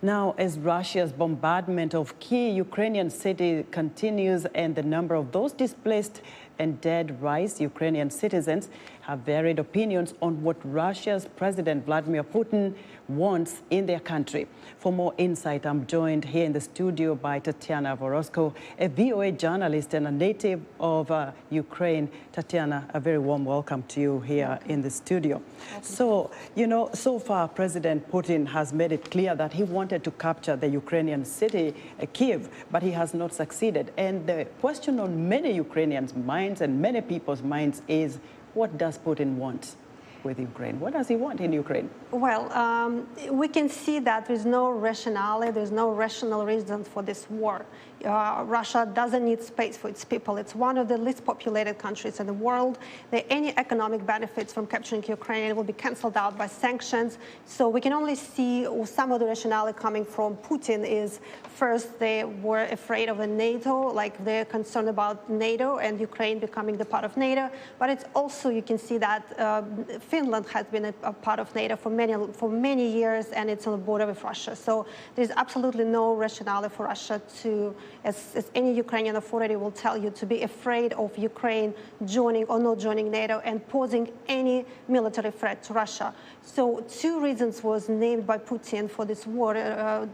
Now, as Russia's bombardment of key Ukrainian cities continues and the number of those displaced and dead rise, Ukrainian citizens have varied opinions on what Russia's President Vladimir Putin wants in their country. For more insight, I'm joined here in the studio by Tatiana Vorozhko, a VOA journalist and a native of Ukraine. Tatiana, a very warm welcome to you here in the studio. So, so far President Putin has made it clear that he wanted to capture the Ukrainian city, Kyiv, but he has not succeeded. And the question on many Ukrainians' minds and many people's minds is, what does Putin want with Ukraine? What does he want in Ukraine? Well, we can see that there's no rationality, there's no rational reason for this war. Russia doesn't need space for its people. It's one of the least populated countries in the world. Any economic benefits from capturing Ukraine will be canceled out by sanctions. So we can only see some of the rationality coming from Putin is, first, they were afraid of the NATO, like they're concerned about NATO and Ukraine becoming the part of NATO. But it's also, you can see that Finland has been a part of NATO for many years, and it's on the border with Russia. So there's absolutely no rationality for Russia to, as any Ukrainian authority will tell you, to be afraid of Ukraine joining or not joining NATO and posing any military threat to Russia. So two reasons was named by Putin for this war,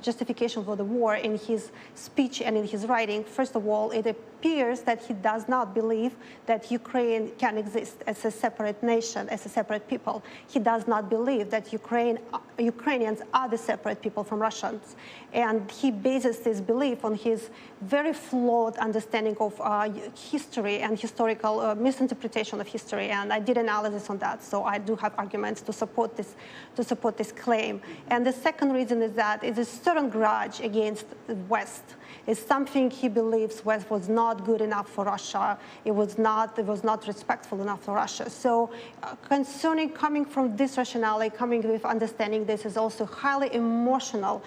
justification for the war in his speech and in his writing. First of all, it appears that he does not believe that Ukraine can exist as a separate nation, as a separate people. He does not believe that Ukrainians are the separate people from Russians. And he bases this belief on his very flawed understanding of history and historical misinterpretation of history. And I did analysis on that, so I do have arguments to support this claim. And the second reason is that it's a certain grudge against the West. It's something he believes West was not good enough for Russia. It was not respectful enough for Russia. So coming from this rationality, coming with understanding this is also highly emotional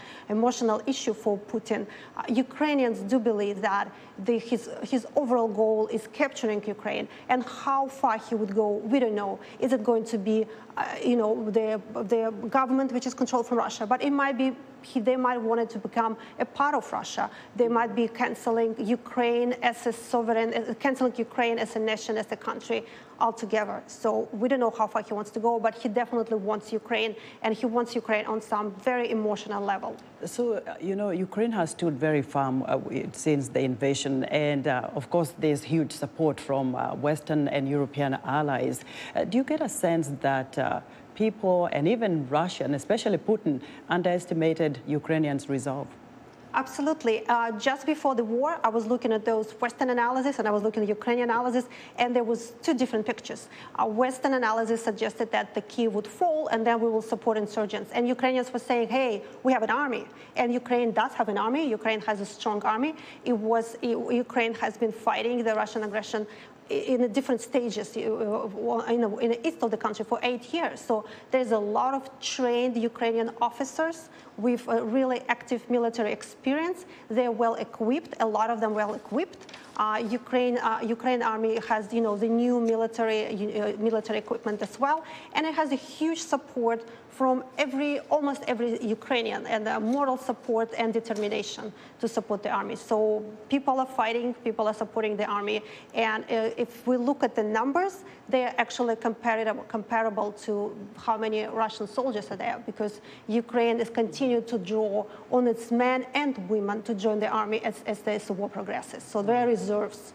issue for Putin. Ukrainians do believe that his overall goal is capturing Ukraine, and how far he would go, we don't know. Is it going to be, the government which is controlled from Russia? But it might be they might want it to become a part of Russia. They might be canceling Ukraine as a sovereign, canceling Ukraine as a nation, as a country altogether. So we don't know how far he wants to go, but he definitely wants Ukraine, and he wants Ukraine on some very emotional level. So, Ukraine has stood very firm since the invasion, and of course, there's huge support from Western and European allies. Do you get a sense that people, and even Russia, and especially Putin, underestimated Ukrainians' resolve? Absolutely. Just before the war, I was looking at those Western analysis and I was looking at Ukrainian analysis, and there was two different pictures. Western analysis suggested that the Kyiv would fall and then we will support insurgents. And Ukrainians were saying, hey, we have an army. And Ukraine does have an army. Ukraine has a strong army. Ukraine has been fighting the Russian aggression in different stages in the east of the country for 8 years. So there's a lot of trained Ukrainian officers with a really active military experience. They're well equipped, a lot of them well equipped. Ukraine army has, the new military equipment as well, and it has a huge support from almost every Ukrainian, and moral support and determination to support the army. So people are fighting, people are supporting the army, and if we look at the numbers, they are actually comparable to how many Russian soldiers are there, because Ukraine is continued to draw on its men and women to join the army as the war progresses. So there are reserves.